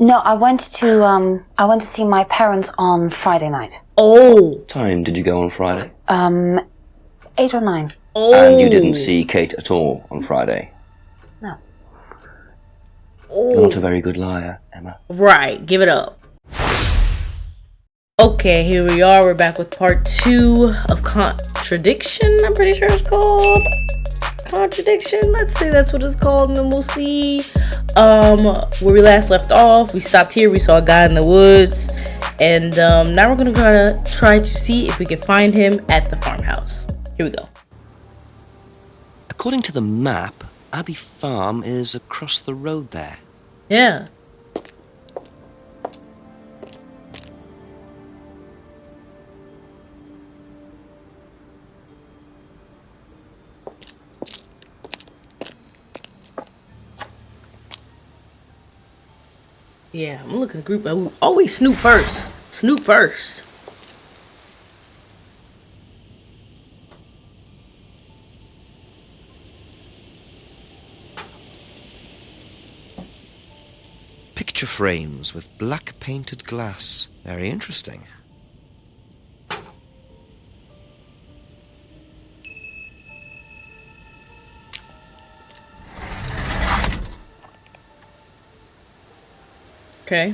No, I went to see my parents on Friday night. Oh. What time did you go on Friday? 8 or 9. Oh. And you didn't see Kate at all on Friday? No. Oh. You're not a very good liar, Emma. Right, give it up. Okay, here we are. We're back with part 2 of Contradiction. I'm pretty sure it's called Contradiction. Let's say that's what it's called, and then we'll see where we last left off. We stopped here. We saw a guy in the woods, and now we're gonna try to see if we can find him at the farmhouse. Here we go. According to the map, Abbey Farm is across the road there. Yeah. Yeah, I'm gonna look at the group. Always snoop first. Snoop first. Picture frames with black painted glass. Very interesting. Okay.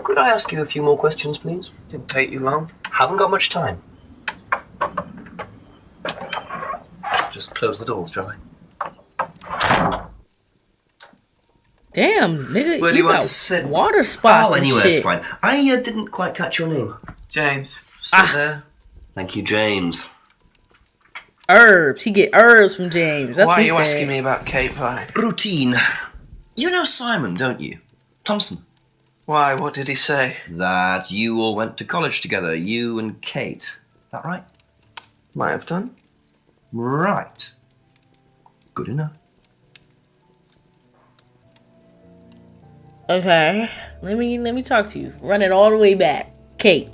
Could I ask you a few more questions, please? Didn't take you long. Haven't got much time. Just close the doors, shall I? Damn, nigga, Where do you you want got to sit? water spots Oh, and anywhere's shit. fine. I didn't quite catch your name. James, sit there. Thank you, James. Herbs. He get herbs from James. That's Why what are he you said. asking me about Kate Vine? Routine. You know Simon, don't you? Thompson. Why, what did he say? That you all went to college together, you and Kate. Is that right? Might have done. Right. Good enough. Okay, let me talk to you. Run it all the way back. Kate.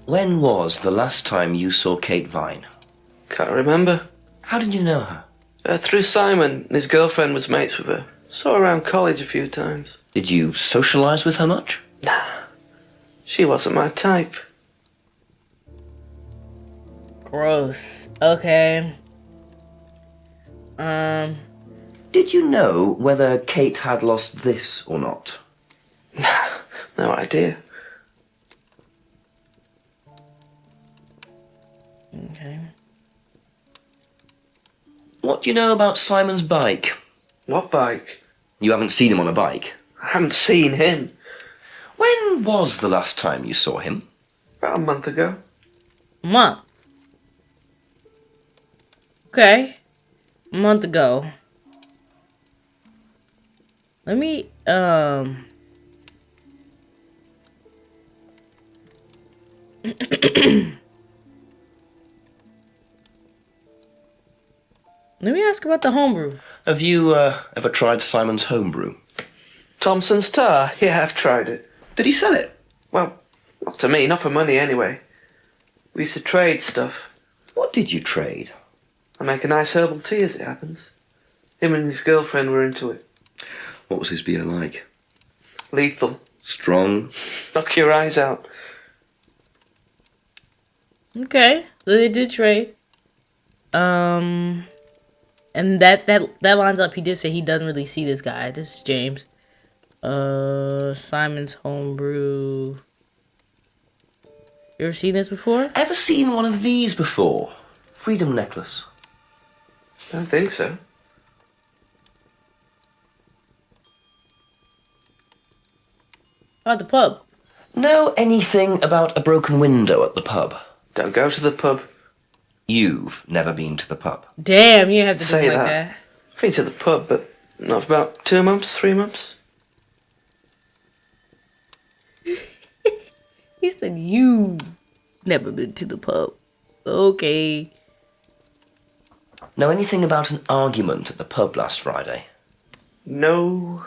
When was the last time you saw Kate Vine? Can't remember. How did you know her? Through Simon. His girlfriend was mates with her. Saw her around college a few times. Did you socialise with her much? Nah. She wasn't my type. Gross. Okay. Did you know whether Kate had lost this or not? No idea. Okay. What do you know about Simon's bike? What bike? You haven't seen him on a bike. I haven't seen him. When was the last time you saw him? About a month ago. Month. Okay. A month ago. Let me let me ask about the homebrew. Have you ever tried Simon's homebrew? Thompson's tar? Yeah, I've tried it. Did he sell it? Well, not to me, not for money anyway. We used to trade stuff. What did you trade? I make a nice herbal tea as it happens. Him and his girlfriend were into it. What was his beer like? Lethal. Strong? Knock your eyes out. Okay, so they did trade. And that lines up. He did say he doesn't really see this guy. This is James. Simon's homebrew. You ever seen this before? Ever seen one of these before? Freedom necklace. Don't think so. At the pub. Know anything about a broken window at the pub? Don't go to the pub. You've never been to the pub. Damn, you have to do Say it like that. that. I've been to the pub, but not for about 2 months, 3 months. He said you never been to the pub. Okay. Know anything about an argument at the pub last Friday? No.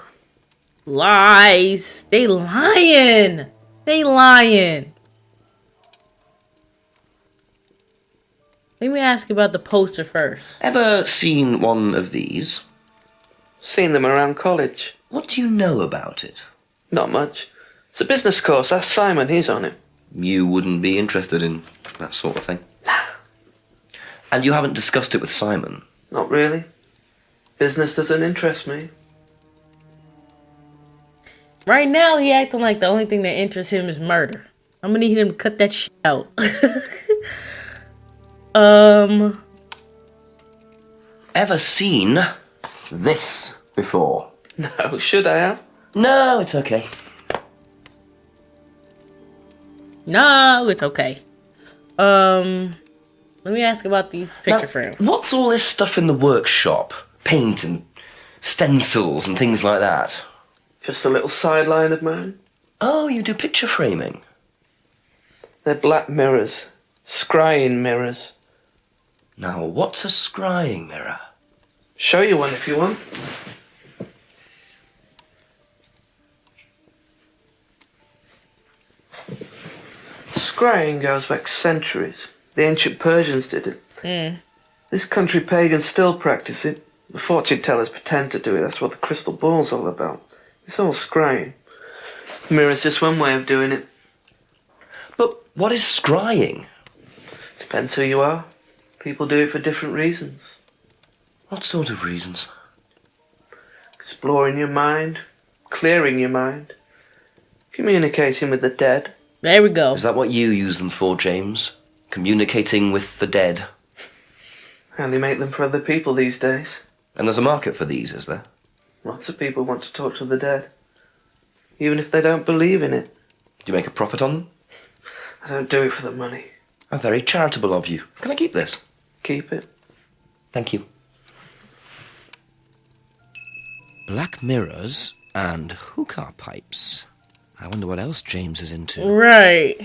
Lies. They lying. They lying. Let me ask you about the poster first. Ever seen one of these? Seen them around college. What do you know about it? Not much. It's a business course. Ask Simon, he's on it. You wouldn't be interested in that sort of thing? And you haven't discussed it with Simon? Not really. Business doesn't interest me. Right now, he acting like the only thing that interests him is murder. I'm gonna need him to cut that shit out. Ever seen this before? No, should I have? No, it's okay. No, it's okay. Let me ask about these picture frames. What's all this stuff in the workshop? Paint and stencils and things like that? Just a little sideline of mine. Oh, you do picture framing? They're black mirrors. Scrying mirrors. Now, what's a scrying mirror? Show you one if you want. Scrying goes back centuries. The ancient Persians did it. This country pagans still practice it. The fortune tellers pretend to do it. That's what the crystal ball's all about. It's all scrying. The mirror's just one way of doing it. But what is scrying? Depends who you are. People do it for different reasons. What sort of reasons? Exploring your mind, clearing your mind, communicating with the dead. There we go. Is that what you use them for, James? Communicating with the dead? And they make them for other people these days. And there's a market for these, is there? Lots of people want to talk to the dead, even if they don't believe in it. Do you make a profit on them? I don't do it for the money. How very charitable of you. Can I keep this? Keep it. Thank you. Black mirrors and hookah pipes. I wonder what else James is into. Right.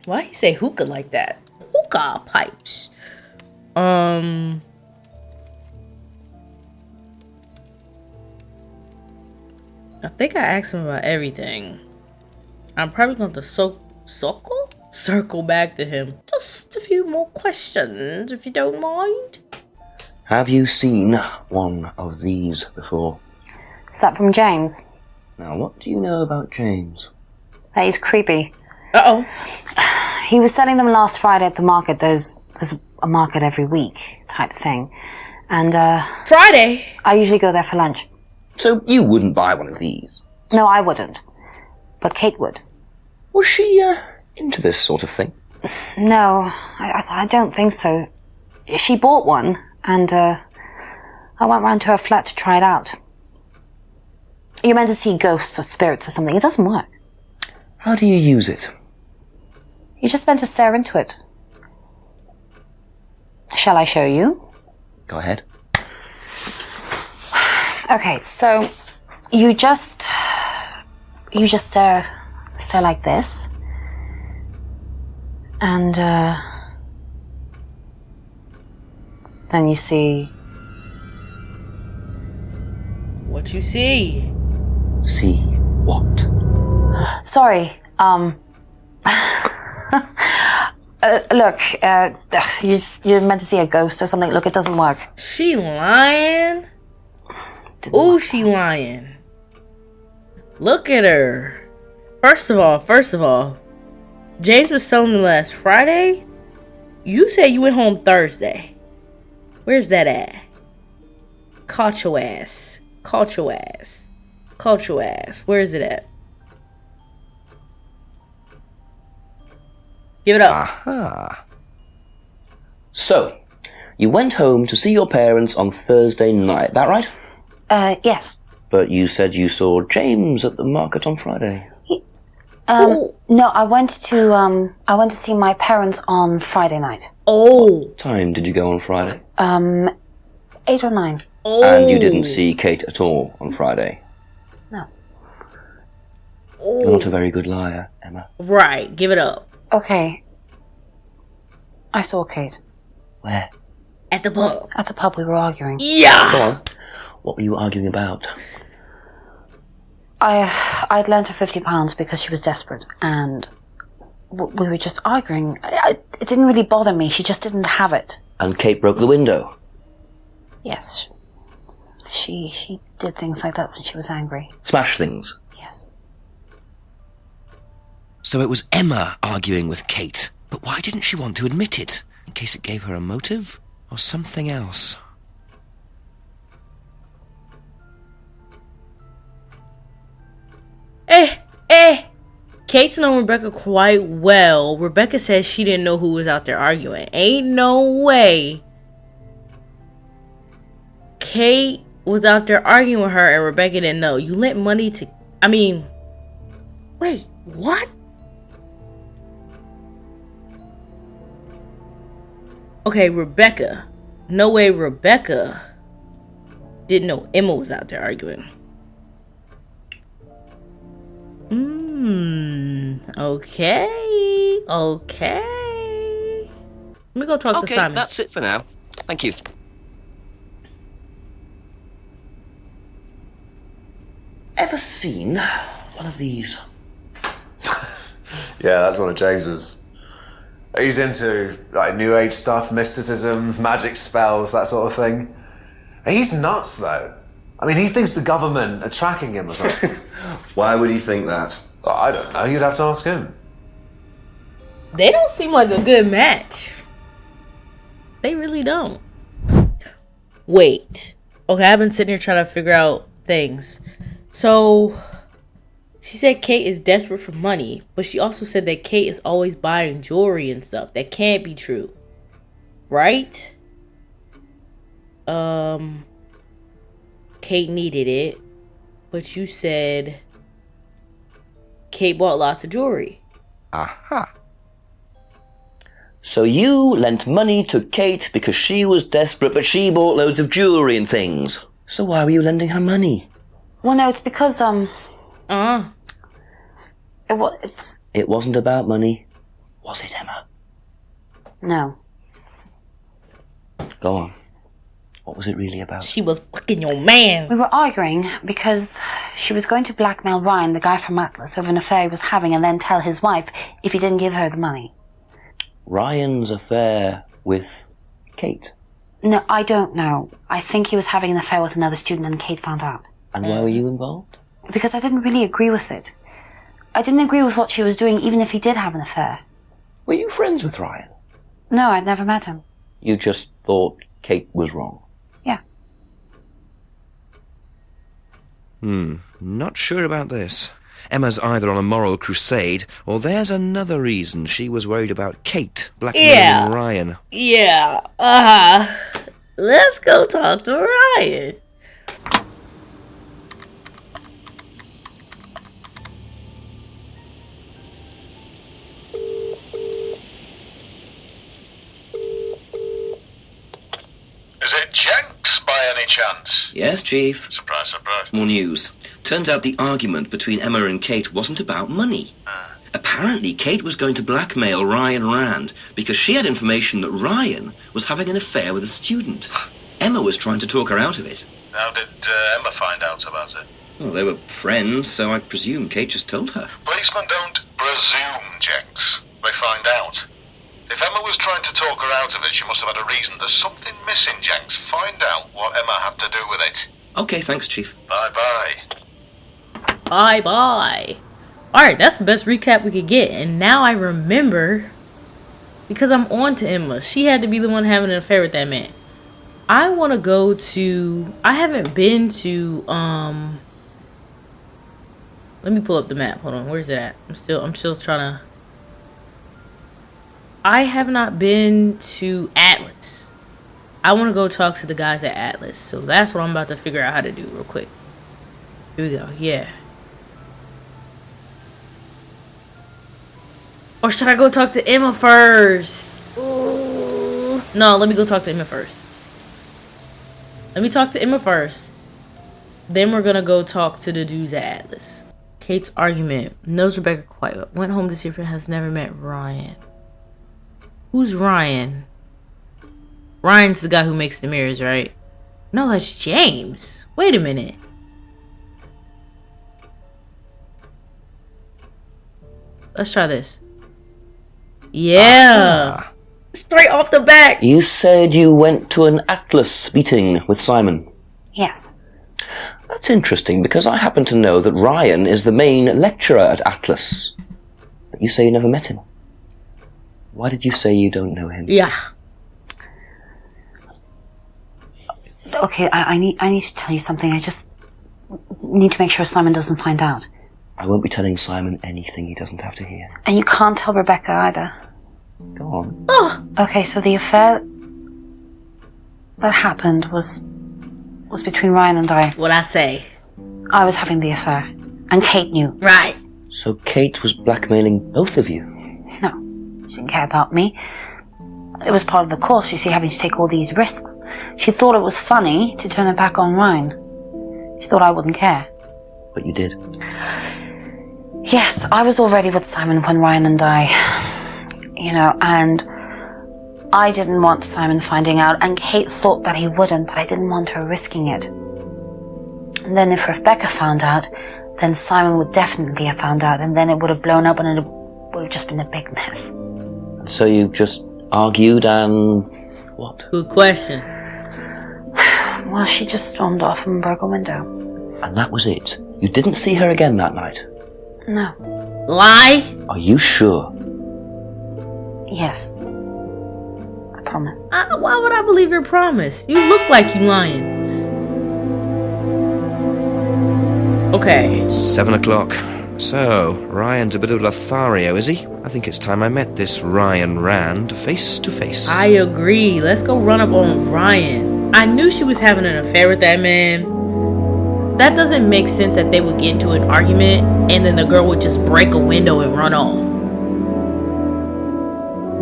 Why he say hookah like that? Hookah pipes. I think I asked him about everything. I'm probably going to circle back to him. Just a few more questions, if you don't mind. Have you seen one of these before? Is that from James? Now, what do you know about James? That is creepy. Uh-oh. He was selling them last Friday at the market. There's a market every week type thing. And, Friday? I usually go there for lunch. So you wouldn't buy one of these? No, I wouldn't. But Kate would. Was she, into this sort of thing? No, I don't think so. She bought one, and, I went round to her flat to try it out. You're meant to see ghosts or spirits or something. It doesn't work. How do you use it? You're just meant to stare into it. Shall I show you? Go ahead. Okay, so you just stare like this, and then you see. What you see? See what? Sorry, look, you're meant to see a ghost or something. Look, it doesn't work. She lying? Ooh, she lying. Look at her. First of all, James was telling me last Friday. You said you went home Thursday. Where's that at? Caught your ass. Caught your ass. Caught your ass. Where is it at? Give it up. Aha. So, you went home to see your parents on Thursday night, that right? Yes. But you said you saw James at the market on Friday. No, I went to see my parents on Friday night. Oh. What time did you go on Friday? 8 or 9. Oh. And you didn't see Kate at all on Friday? No. You're not a very good liar, Emma. Right. Give it up. Okay. I saw Kate. Where? At the pub. At the pub we were arguing. Yeah. Go on. What were you arguing about? I'd lent her £50 because she was desperate, and we were just arguing. It didn't really bother me. She just didn't have it. And Kate broke the window? Yes. She did things like that when she was angry. Smash things? Yes. So it was Emma arguing with Kate. But why didn't she want to admit it? In case it gave her a motive? Or something else? Kate's known Rebecca quite well. Rebecca says she didn't know who was out there arguing. Ain't no way Kate was out there arguing with her and Rebecca didn't know. You lent money to... Wait, what? Okay, Rebecca. No way Rebecca didn't know Emma was out there arguing. Okay. Let me go talk to Simon. Okay, that's it for now. Thank you. Ever seen one of these? Yeah, that's one of James's. He's into like New Age stuff, mysticism, magic spells, that sort of thing. He's nuts, though. I mean, he thinks the government are tracking him or something. Why would he think that? I don't know. You'd have to ask him. They don't seem like a good match. They really don't. Wait. Okay, I've been sitting here trying to figure out things. So, she said Kate is desperate for money, but she also said that Kate is always buying jewelry and stuff. That can't be true. Right? Kate needed it, but you said Kate bought lots of jewelry. Aha. So you lent money to Kate because she was desperate, but she bought loads of jewellery and things. So why were you lending her money? Well, no, it's because, It wasn't about money, was it, Emma? No. Go on. What was it really about? She was fucking your man. We were arguing because she was going to blackmail Ryan, the guy from Atlas, over an affair he was having and then tell his wife if he didn't give her the money. Ryan's affair with Kate? No, I don't know. I think he was having an affair with another student and Kate found out. And why were you involved? Because I didn't really agree with it. I didn't agree with what she was doing, even if he did have an affair. Were you friends with Ryan? No, I'd never met him. You just thought Kate was wrong? Yeah. Not sure about this. Emma's either on a moral crusade, or there's another reason she was worried about Kate blackmailing Ryan. Yeah. Let's go talk to Ryan. Is it Jenks by any chance? Yes, Chief. Surprise, surprise. More news. Turns out the argument between Emma and Kate wasn't about money. Apparently, Kate was going to blackmail Ryan Rand because she had information that Ryan was having an affair with a student. Emma was trying to talk her out of it. How did Emma find out about it? Well, they were friends, so I presume Kate just told her. Policemen don't presume, Jenks. They find out. If Emma was trying to talk her out of it, she must have had a reason. There's something missing, Jenks. Find out what Emma had to do with it. Okay, thanks, Chief. Bye-bye. Bye-bye. Alright, that's the best recap we could get. And now I remember, because I'm on to Emma. She had to be the one having an affair with that man. I want to go to... I haven't been to... Let me pull up the map. Hold on. Where's it at? I'm still trying to... I have not been to Atlas. I want to go talk to the guys at Atlas. So that's what I'm about to figure out how to do real quick. Here we go. Yeah. Or should I go talk to Emma first? Ooh. No, let me go talk to Emma first. Let me talk to Emma first. Then we're going to go talk to the dudes at Atlas. Kate's argument. Knows Rebecca quite well. Went home to see if her has never met Ryan. Who's Ryan? Ryan's the guy who makes the mirrors, right? No, that's James. Wait a minute. Let's try this. Yeah. Straight off the back. You said you went to an Atlas meeting with Simon. Yes. That's interesting, because I happen to know that Ryan is the main lecturer at Atlas. But you say you never met him. Why did you say you don't know him? Yeah. Okay, I need to tell you something. I just need to make sure Simon doesn't find out. I won't be telling Simon anything he doesn't have to hear. And you can't tell Rebecca either. Go on. Oh. Okay, so the affair that happened was between Ryan and I. What I say? I was having the affair, and Kate knew. Right. So Kate was blackmailing both of you? No, she didn't care about me. It was part of the course, you see, having to take all these risks. She thought it was funny to turn her back on Ryan. She thought I wouldn't care. But you did. Yes, I was already with Simon when Ryan and I, and I didn't want Simon finding out, and Kate thought that he wouldn't, but I didn't want her risking it. And then if Rebecca found out, then Simon would definitely have found out, and then it would have blown up, and it would have just been a big mess. And so you just argued and... what? Good question. Well, she just stormed off and broke a window. And that was it? You didn't see her again that night? No. Lie? Are you sure? Yes. I promise. Why would I believe your promise? You look like you lying. Okay. 7 o'clock. So, Ryan's a bit of Lothario, is he? I think it's time I met this Ryan Rand face to face. I agree. Let's go run up on Ryan. I knew she was having an affair with that man. That doesn't make sense that they would get into an argument and then the girl would just break a window and run off.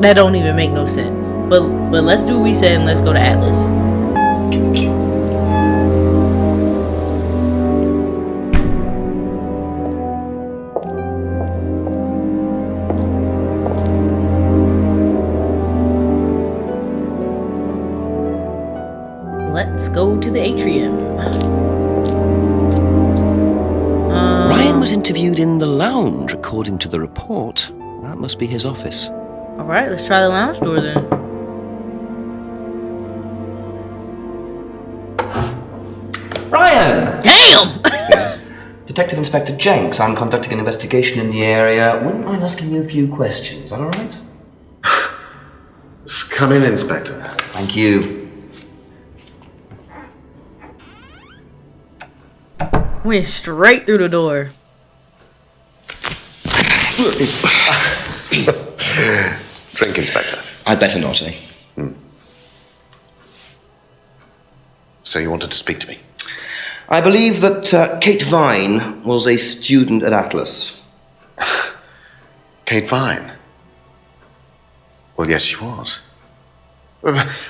That don't even make no sense. But let's do what we said and let's go to Atlas. Let's go to the atrium. Ryan was interviewed in the lounge, according to the report. That must be his office. Alright, let's try the lounge door then. Ryan! Damn! Yes. Detective Inspector Jenks, I'm conducting an investigation in the area. Wouldn't mind asking you a few questions, is that alright? Come in, Inspector. Thank you. Went straight through the door. Drink, Inspector. I'd better not, eh? So you wanted to speak to me? I believe that Kate Vine was a student at Atlas. Kate Vine? Well, yes, she was.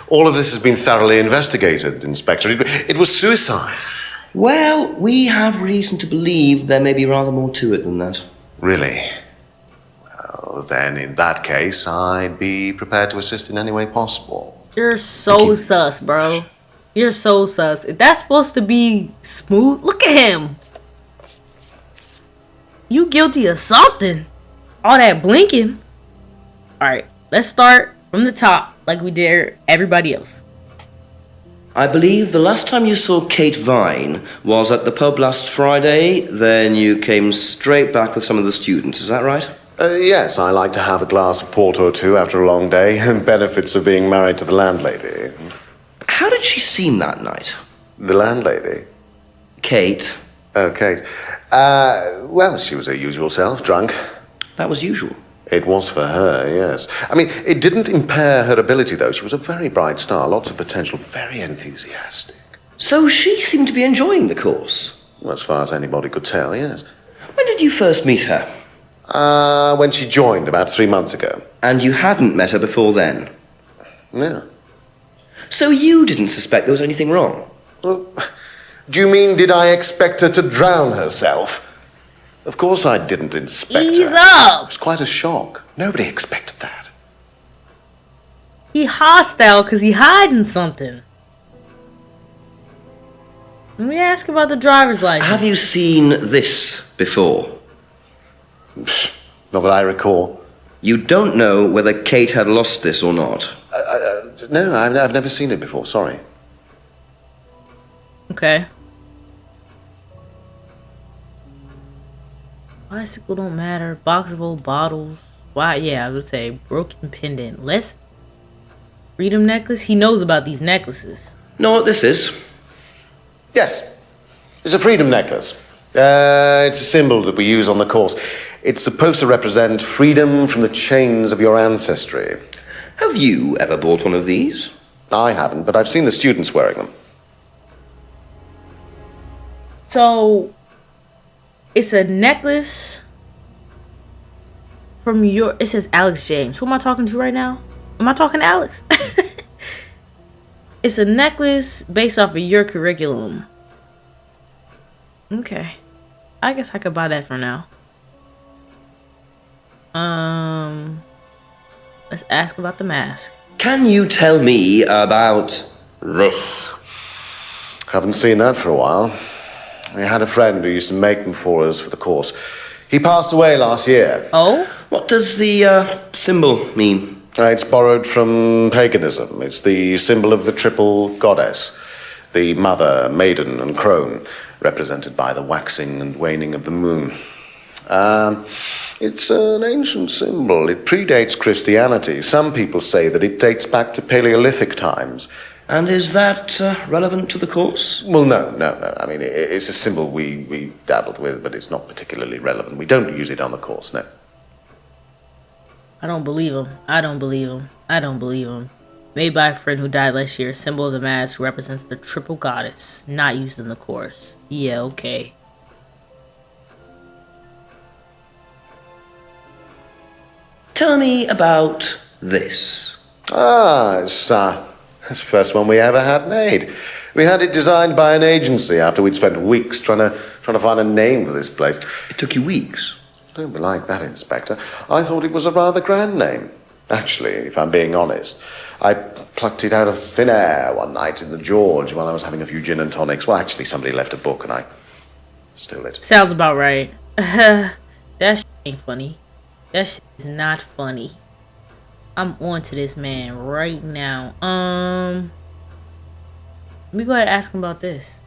All of this has been thoroughly investigated, Inspector. It was suicide. Well, we have reason to believe there may be rather more to it than that. Really? Well, then, in that case, I'd be prepared to assist in any way possible. You're so sus, bro. You're so sus. If that's supposed to be smooth, look at him. You guilty of something. All that blinking. Alright, let's start from the top like we did everybody else. I believe the last time you saw Kate Vine was at the pub last Friday, then you came straight back with some of the students, is that right? Yes, I like to have a glass of port or two after a long day, and benefits of being married to the landlady. How did she seem that night? The landlady? Kate. Oh, Kate. Well, she was her usual self, drunk. That was usual. It was for her, yes. I mean, it didn't impair her ability, though. She was a very bright star, lots of potential, very enthusiastic. So she seemed to be enjoying the course? Well, as far as anybody could tell, yes. When did you first meet her? When she joined, about 3 months ago. And you hadn't met her before then? Yeah. So you didn't suspect there was anything wrong? Well, do you mean, did I expect her to drown herself? Of course I didn't inspect her. Ease up! It was quite a shock. Nobody expected that. He hostile because he hiding something. Let me ask about the driver's license. Have you seen this before? Not that I recall. You don't know whether Kate had lost this or not? No, I've never seen it before, sorry. Okay. Bicycle don't matter. Box of old bottles. Why? Yeah, I would say broken pendant. Less freedom necklace. He knows about these necklaces. Know what this is? Yes, it's a freedom necklace. It's a symbol that we use on the course. It's supposed to represent freedom from the chains of your ancestry. Have you ever bought one of these? I haven't, but I've seen the students wearing them. So, it's a necklace from your... It says Alex James. Who am I talking to right now? Am I talking to Alex? It's a necklace based off of your curriculum. Okay. I guess I could buy that for now. Let's ask about the mask. Can you tell me about this? Haven't seen that for a while. I had a friend who used to make them for us for the course. He passed away last year. Oh? What does the symbol mean? It's borrowed from paganism. It's the symbol of the triple goddess, the mother, maiden, and crone, represented by the waxing and waning of the moon. It's an ancient symbol. It predates Christianity. Some people say that it dates back to Paleolithic times. And is that relevant to the course? Well, no. I mean, it's a symbol we dabbled with, but it's not particularly relevant. We don't use it on the course, no. I don't believe him. I don't believe him. Made by a friend who died last year. Symbol of the mask represents the triple goddess. Not used in the course. Yeah, okay. Tell me about this. It's the first one we ever had made. We had it designed by an agency after we'd spent weeks trying to find a name for this place. It took you weeks? Don't be like that, Inspector. I thought it was a rather grand name. Actually, if I'm being honest, I plucked it out of thin air one night in the George while I was having a few gin and tonics. Well, actually, somebody left a book and I stole it. Sounds about right. That shit ain't funny. That shit is not funny. I'm on to this man right now. Let me go ahead and ask him about this.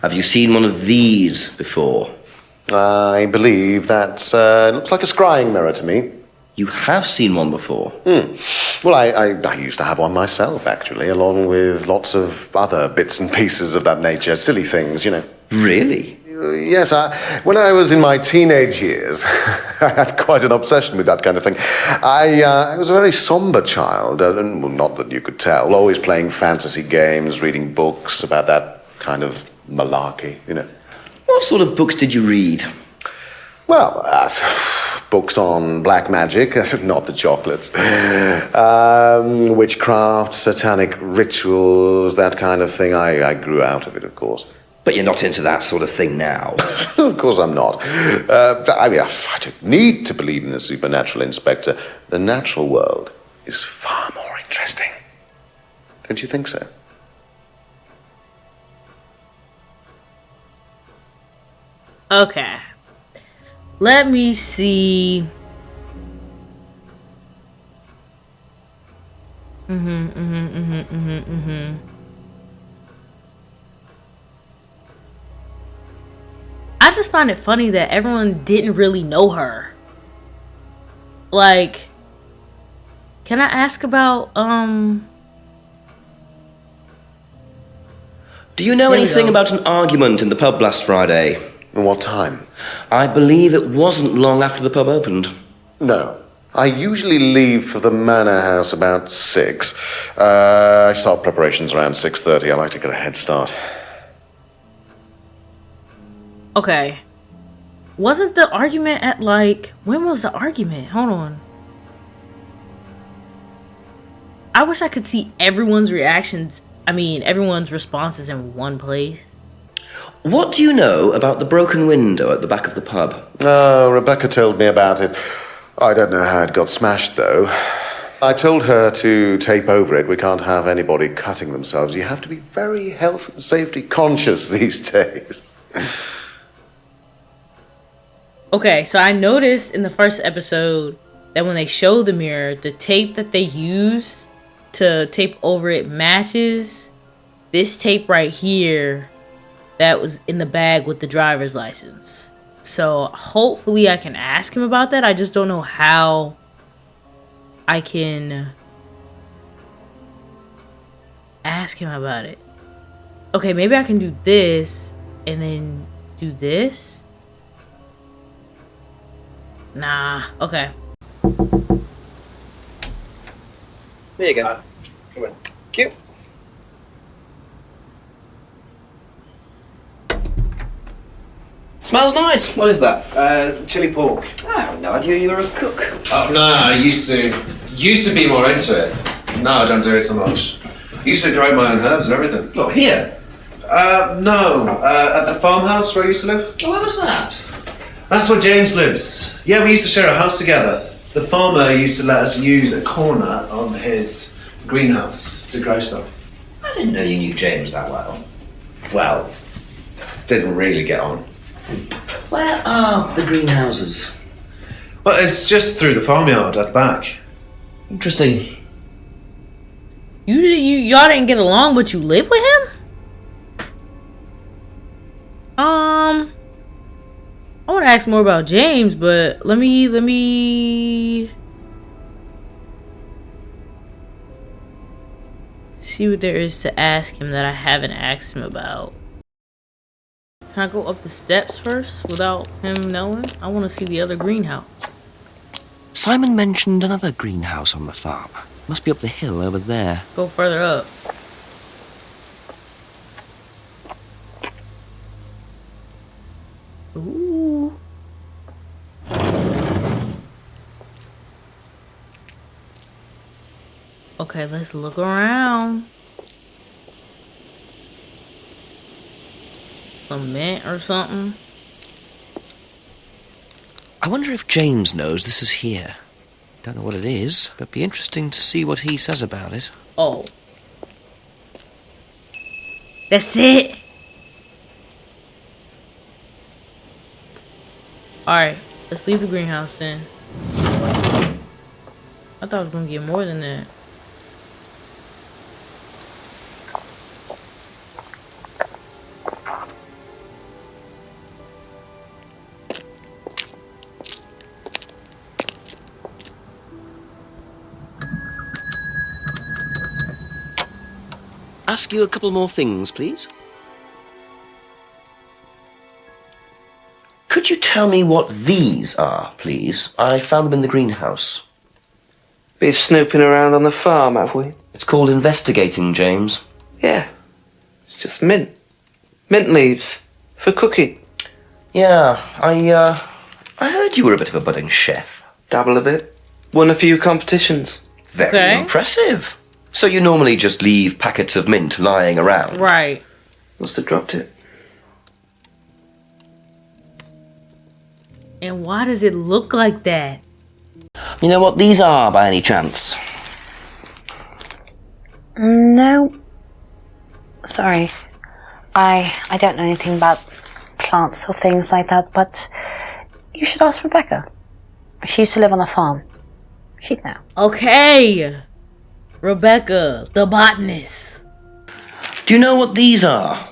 Have you seen one of these before? I believe that looks like a scrying mirror to me. You have seen one before? Well, I used to have one myself, actually, along with lots of other bits and pieces of that nature. Silly things, you know. Really? Yes, when I was in my teenage years, I had quite an obsession with that kind of thing. I was a very somber child, and well, not that you could tell, always playing fantasy games, reading books about that kind of malarkey, you know. What sort of books did you read? Well, books on black magic, not the chocolates, witchcraft, satanic rictuals, that kind of thing. I grew out of it, of course. But you're not into that sort of thing now. Of course I'm not. I don't need to believe in the supernatural, Inspector. The natural world is far more interesting. Don't you think so? Okay. Let me see. I just find it funny that everyone didn't really know her. Like, can I ask about, Do you know anything about an argument in the pub last Friday? What time? I believe it wasn't long after the pub opened. No. I usually leave for the manor house about 6. I start preparations around 6:30. I like to get a head start. okay. Wasn't the argument at like, when was the argument? Hold on. I wish I could see everyone's reactions. I mean, everyone's responses in one place. What do you know about the broken window at the back of the pub? Rebecca told me about it. I don't know how it got smashed, though. I told her to tape over it. We can't have anybody cutting themselves. You have to be very health and safety conscious these days. Okay, so I noticed in the first episode that when they show the mirror, the tape that they use to tape over it matches this tape right here that was in the bag with the driver's license. So hopefully I can ask him about that. I just don't know how I can ask him about it. Okay, maybe I can do this and then do this. Nah, okay. There you go. Come on. Cute. Smells nice. What is that? Chili pork. I had no idea you were a cook. Oh no, I used to be more into it. No, I don't do it so much. Used to grow my own herbs and everything. Well, here. No. At the farmhouse where I used to live. Oh, where was that? That's where James lives. Yeah, we used to share a house together. The farmer used to let us use a corner on his greenhouse to grow stuff. I didn't know you knew James that well. Well, didn't really get on. Where are the greenhouses? Well, it's just through the farmyard at the back. Interesting. Y'all didn't get along, but you live with him? I want to ask more about James, but let me see what there is to ask him that I haven't asked him about. Can I go up the steps first without him knowing? I want to see the other greenhouse. Simon mentioned another greenhouse on the farm. Must be up the hill over there. Go further up. Ooh. Okay, let's look around. Some mint or something. I wonder if James knows this is here. Don't know what it is, but be interesting to see what he says about it. Oh. That's it. Alright, let's leave the greenhouse then. I thought I was gonna get more than that. Ask you a couple more things, please. Could you tell me what these are, please? I found them in the greenhouse. Been snooping around on the farm, have we? It's called investigating, James. Yeah. It's just mint. Mint leaves. For cooking. Yeah, I heard you were a bit of a budding chef. Dabble a bit. Won a few competitions. Very Okay. impressive. So you normally just leave packets of mint lying around? Right. Must have dropped it. And why does it look like that? You know what these are, by any chance? No. Sorry. I don't know anything about plants or things like that, but you should ask Rebecca. She used to live on a farm. She'd know. Okay. Rebecca, the botanist. Do you know what these are?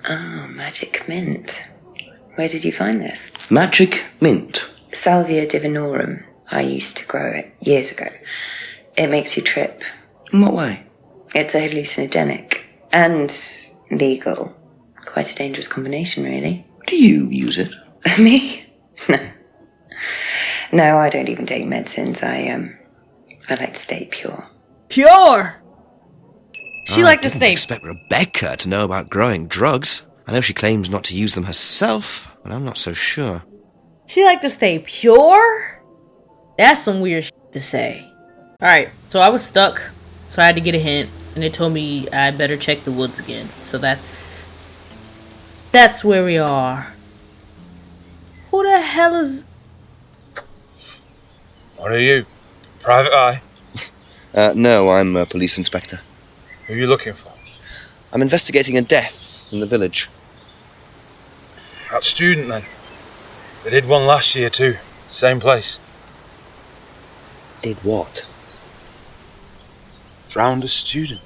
Oh, magic mint. Where did you find this? Magic mint. Salvia divinorum. I used to grow it years ago. It makes you trip. In what way? It's a hallucinogenic and legal. Quite a dangerous combination, really. Do you use it? Me? No. No, I don't even take medicines. I like to stay pure. Pure. She like to I didn't stay. expect Rebecca to know about growing drugs. I know she claims not to use them herself, but I'm not so sure. She like to stay pure? That's some weird shit to say. Alright, so I was stuck, so I had to get a hint, and it told me I better check the woods again. So that's where we are. Who the hell is... What are you? Private eye? No, I'm a police inspector. Who are you looking for? I'm investigating a death in the village. Perhaps that student then. They did one last year too. Same place. Did what? Drowned a student.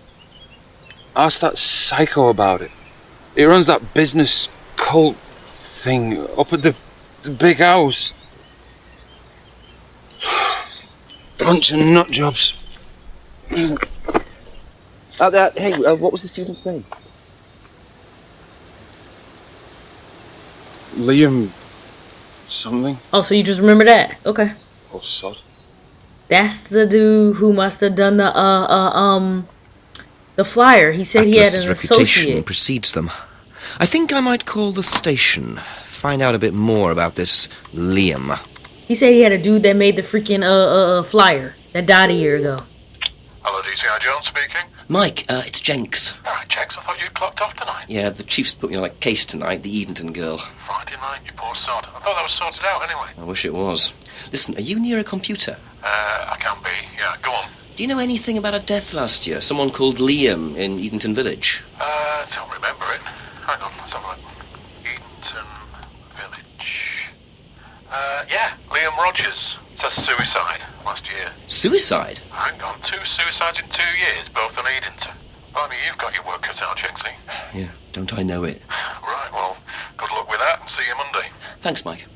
Ask that psycho about it. He runs that business cult thing up at the big house. Bunch of nut jobs. Hey, what was the student's name? Liam something. Oh, so you just remember that? Okay. Oh, sod. That's the dude who must have done the flyer. He said he had Atlas's an reputation associate. precedes them. I think I might call the station. Find out a bit more about this Liam. He said he had a dude that made the freaking flyer that died a year ago. Hello, DCI Jones speaking. Mike, it's Jenks. Alright, Jenks, I thought you'd clocked off tonight. Yeah, the chief's put me on a case tonight, the Edenton girl. Friday night, you poor sod. I thought that was sorted out anyway. I wish it was. Listen, are you near a computer? I can be. Yeah, go on. Do you know anything about a death last year? Someone called Liam in Edenton Village? Don't remember it. Hang on, let's have a look. Edenton Village. Yeah, Liam Rogers. Says suicide last year. Suicide? Hang on, 2 suicides in 2 years, both on Edenton. Blimey, you've got your work cut out, Jenksy. Yeah, don't I know it. Right, well, good luck with that. See you Monday. Thanks, Mike.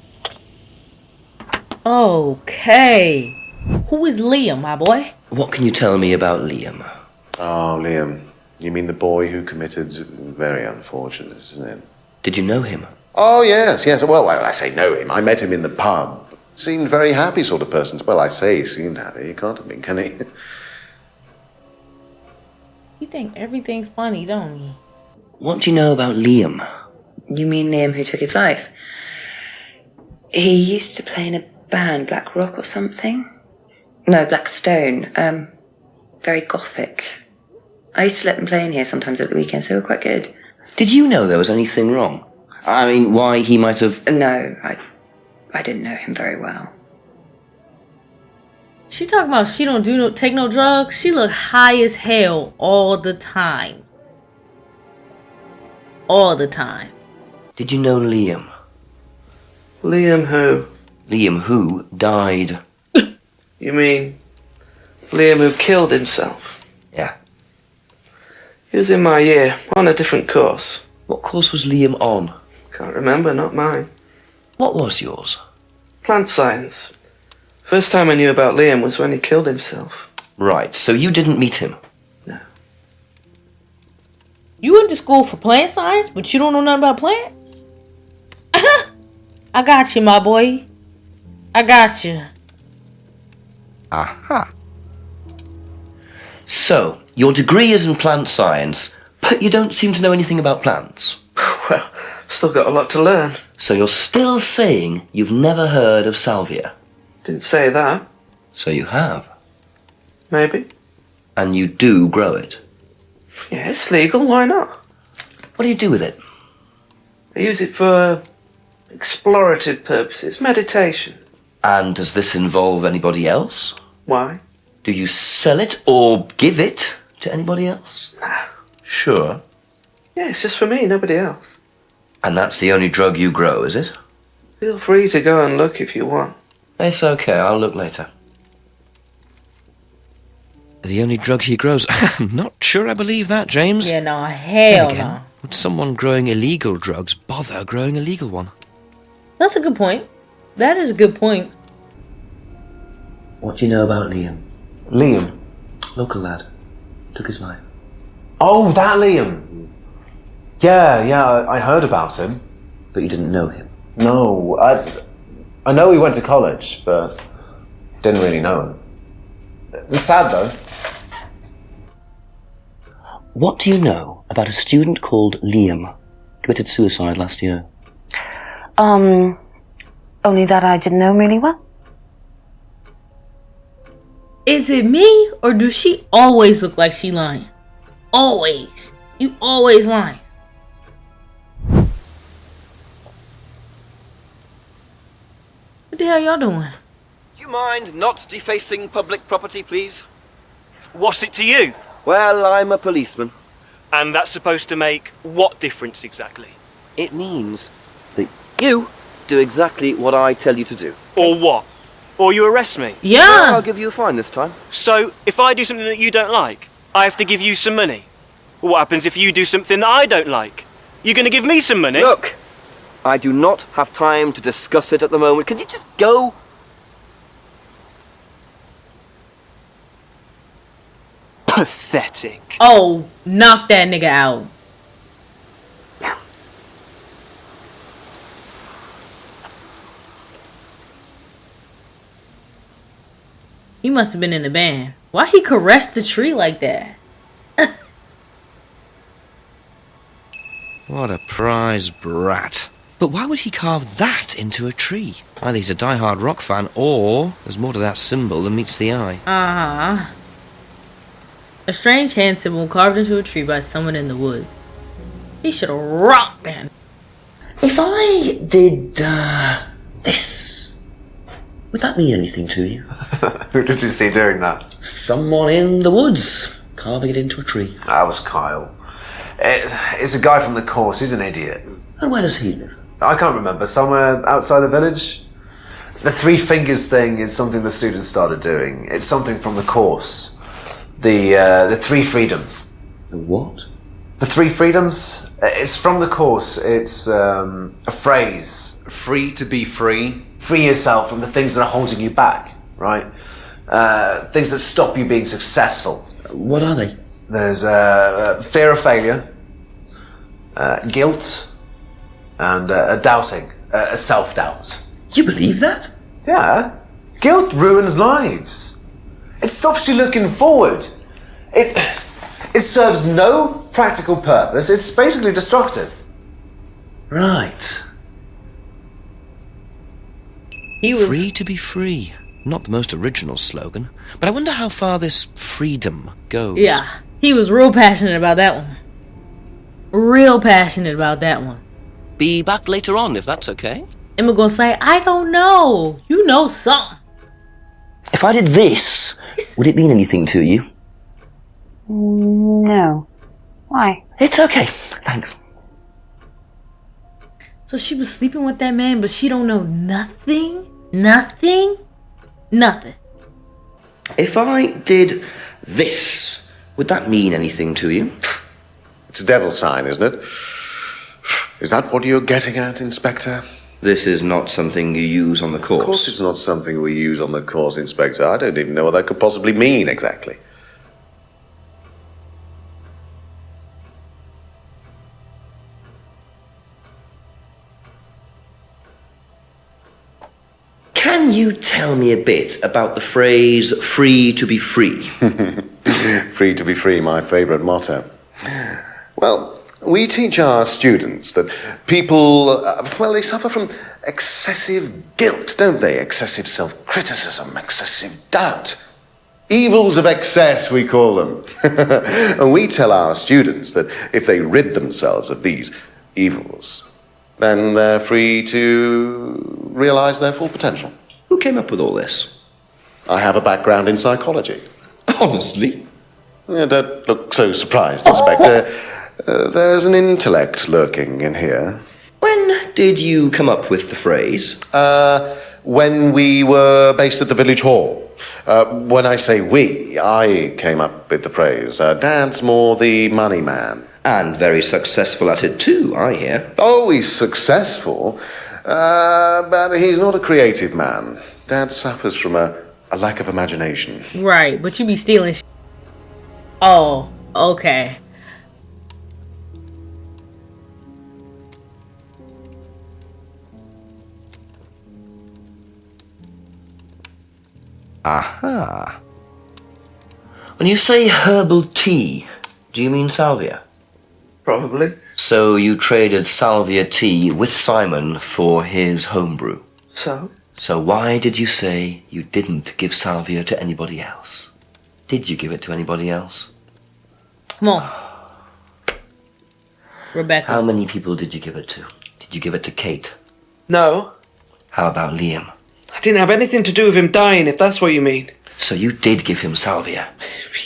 Okay. Who is Liam, my boy? What can you tell me about Liam? Oh, Liam. You mean the boy who committed... Very unfortunate, isn't it? Did you know him? Oh, yes. Well, I say know him. I met him in the pub. Seemed very happy sort of person. Well, I say he seemed happy. He can't have been, can he? You think everything's funny, don't you? What do you know about Liam? You mean Liam who took his life? He used to play in a band, Black Rock or something? No, Black Stone. Very gothic. I used to let them play in here sometimes at the weekends. They were quite good. Did you know there was anything wrong? I mean, why he might have... No, I didn't know him very well. She talking about she don't take no drugs. She look high as hell all the time. All the time. Did you know Liam? Liam who? Liam who died. You mean Liam who killed himself? Yeah. He was in my year, on a different course. What course was Liam on? Can't remember, not mine. What was yours? Plant science. First time I knew about Liam was when he killed himself. Right, so you didn't meet him? No. You went to school for plant science, but you don't know nothing about plants? I got you, my boy. I got you. Aha. So, your degree is in plant science, but you don't seem to know anything about plants. Well, still got a lot to learn. So you're still saying you've never heard of salvia? Didn't say that. So you have. Maybe. And you do grow it? Yeah, it's legal, why not? What do you do with it? I use it for explorative purposes, meditation. And does this involve anybody else? Why? Do you sell it or give it to anybody else? No. Sure. Yeah, it's just for me, nobody else. And that's the only drug you grow, is it? Feel free to go and look if you want. It's okay, I'll look later. The only drug he grows. I'm not sure I believe that, James. Yeah, no, hell Then again, no. would someone growing illegal drugs bother growing a legal one? That's a good point. That is a good point. What do you know about Liam? Liam? Local lad. Took his life. Oh, that Liam! Yeah, I heard about him. But you didn't know him? No, I know he went to college, but didn't really know him. It's sad, though. What do you know about a student called Liam? Committed suicide last year. Only that I didn't know him really well. Is it me, or does she always look like she lying? Always. You always lying. What the hell y'all doing? Do you mind not defacing public property, please? What's it to you? Well, I'm a policeman. And that's supposed to make what difference exactly? It means that You do exactly what I tell you to do. Or what? Or you arrest me? Yeah. I'll give you a fine this time. So, if I do something that you don't like, I have to give you some money? What happens if you do something that I don't like? You gonna give me some money? Look, I do not have time to discuss it at the moment. Can you just go? Pathetic. Oh, knock that nigga out. He must have been in the band. Why he caressed the tree like that? What a prize brat. But why would he carve that into a tree? Either he's a die-hard rock fan, or there's more to that symbol than meets the eye. Uh-huh. A strange hand symbol carved into a tree by someone in the woods. He should have rocked that. If I did, this, would that mean anything to you? Who did you see doing that? Someone in the woods, carving it into a tree. That was Kyle. It's a guy from the course, he's an idiot. And where does he live? I can't remember, somewhere outside the village? The three fingers thing is something the students started doing. It's something from the course. The three freedoms. The what? The three freedoms? It's from the course. It's a phrase. Free to be free? Free yourself from the things that are holding you back, right? Things that stop you being successful. What are they? There's fear of failure, guilt, and a doubting, a self-doubt. You believe that? Yeah. Guilt ruins lives. It stops you looking forward. It serves no practical purpose. It's basically destructive. Right. He was Free to be free. Not the most original slogan, but I wonder how far this freedom goes. Yeah, he was real passionate about that one. Real passionate about that one. Be back later on, if that's okay. Emma gonna say, I don't know. You know something. If I did this, would it mean anything to you? No. Why? It's okay, thanks. So she was sleeping with that man, but she don't know nothing? Nothing? Nothing. If I did this, would that mean anything to you? It's a devil's sign, isn't it? Is that what you're getting at, Inspector? This is not something you use on the course. Of course it's not something we use on the course, Inspector. I don't even know what that could possibly mean exactly. Can you tell me a bit about the phrase, free to be free? Free to be free, my favourite motto. Well, we teach our students that people, they suffer from excessive guilt, don't they? Excessive self-criticism, excessive doubt. Evils of excess, we call them. And we tell our students that if they rid themselves of these evils, then they're free to realise their full potential. Who came up with all this? I have a background in psychology. Honestly? Don't look so surprised, Inspector. There's an intellect lurking in here. When did you come up with the phrase? When we were based at the village hall. When I say we, I came up with the phrase. Dad's more the money man. And very successful at it too, I hear. Oh, he's successful, but he's not a creative man. Dad suffers from a lack of imagination. Right, but you be stealing Oh, okay. Aha. When you say herbal tea, do you mean salvia? Probably. So you traded salvia tea with Simon for his homebrew. So? So why did you say you didn't give salvia to anybody else? Did you give it to anybody else? Come on. Rebecca. How many people did you give it to? Did you give it to Kate? No. How about Liam? I didn't have anything to do with him dying, if that's what you mean. So you did give him salvia?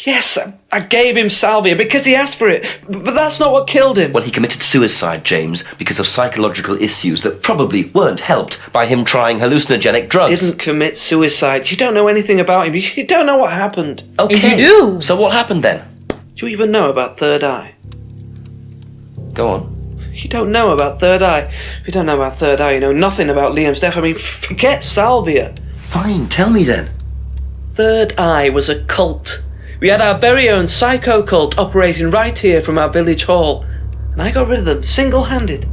Yes, I gave him salvia because he asked for it, but that's not what killed him. Well, he committed suicide, James, because of psychological issues that probably weren't helped by him trying hallucinogenic drugs. Didn't commit suicide. You don't know anything about him. You don't know what happened. Okay. You do. So what happened then? Do you even know about Third Eye? Go on. You don't know about Third Eye. If you don't know about Third Eye, you know nothing about Liam's death. I mean, forget salvia. Fine, tell me then. Third Eye was a cult. We had our very own psycho cult operating right here from our village hall. And I got rid of them, single-handed.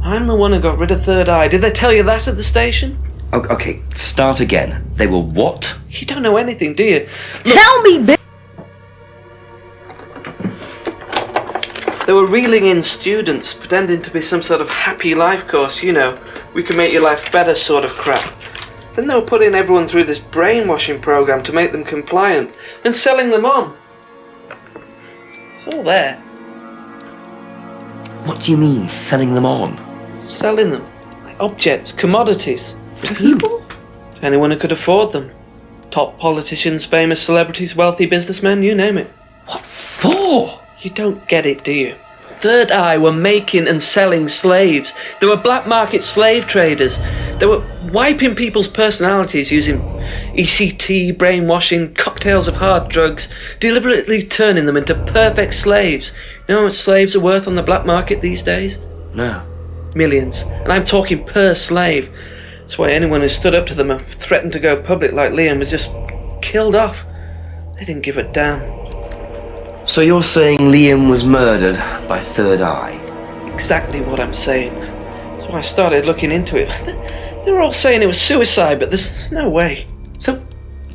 I'm the one who got rid of Third Eye. Did they tell you that at the station? Okay, start again. They were what? You don't know anything, do you? Look, Tell me, bitch. they were reeling in students, pretending to be some sort of happy life course, you know. We can make your life better sort of crap. Then they were putting everyone through this brainwashing program to make them compliant, then selling them on. It's all there. What do you mean, selling them on? Selling them. Like objects, commodities. To people? To anyone who could afford them. Top politicians, famous celebrities, wealthy businessmen, you name it. What for? You don't get it, do you? Third Eye were making and selling slaves. They were black market slave traders. They were wiping people's personalities using ECT, brainwashing, cocktails of hard drugs, deliberately turning them into perfect slaves. You know how much slaves are worth on the black market these days? No. Millions. And I'm talking per slave. That's why anyone who stood up to them and threatened to go public like Liam was just killed off. They didn't give a damn. So you're saying Liam was murdered by Third Eye? Exactly what I'm saying. That's why I started looking into it. They were all saying it was suicide, but there's no way. So,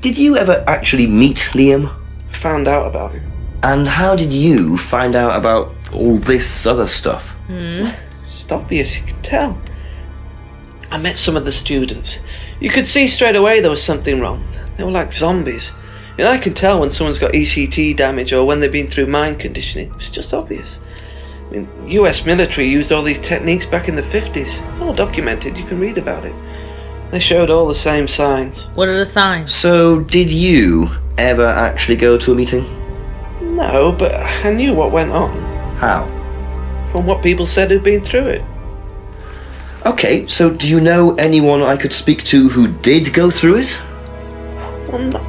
did you ever actually meet Liam? I found out about him. And how did you find out about all this other stuff? It's obvious, you can tell. I met some of the students. You could see straight away there was something wrong. They were like zombies. And I can tell when someone's got ECT damage or when they've been through mind conditioning. It's just obvious. I mean, US military used all these techniques back in the 50s. It's all documented, you can read about it. They showed all the same signs. What are the signs? So, did you ever actually go to a meeting? No, but I knew what went on. How? From what people said who'd been through it. Okay, so do you know anyone I could speak to who did go through it? Well, no.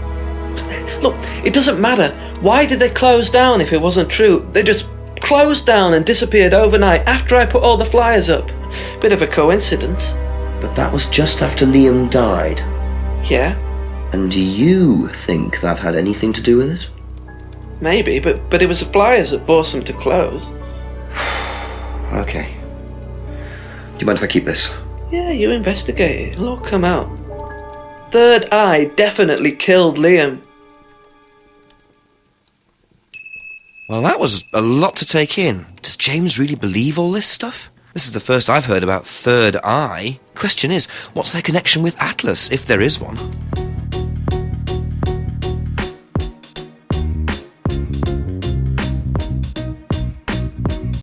Look, it doesn't matter. Why did they close down if it wasn't true? They just closed down and disappeared overnight after I put all the flyers up. Bit of a coincidence. But that was just after Liam died. Yeah, And do you think that had anything to do with it? maybe, but it was the flyers that forced them to close. Okay. Do you mind if I keep this? Yeah, you investigate it. It'll all come out. Third Eye definitely killed Liam. Well, that was a lot to take in. Does James really believe all this stuff? This is the first I've heard about Third Eye. Question is, what's their connection with Atlas, if there is one?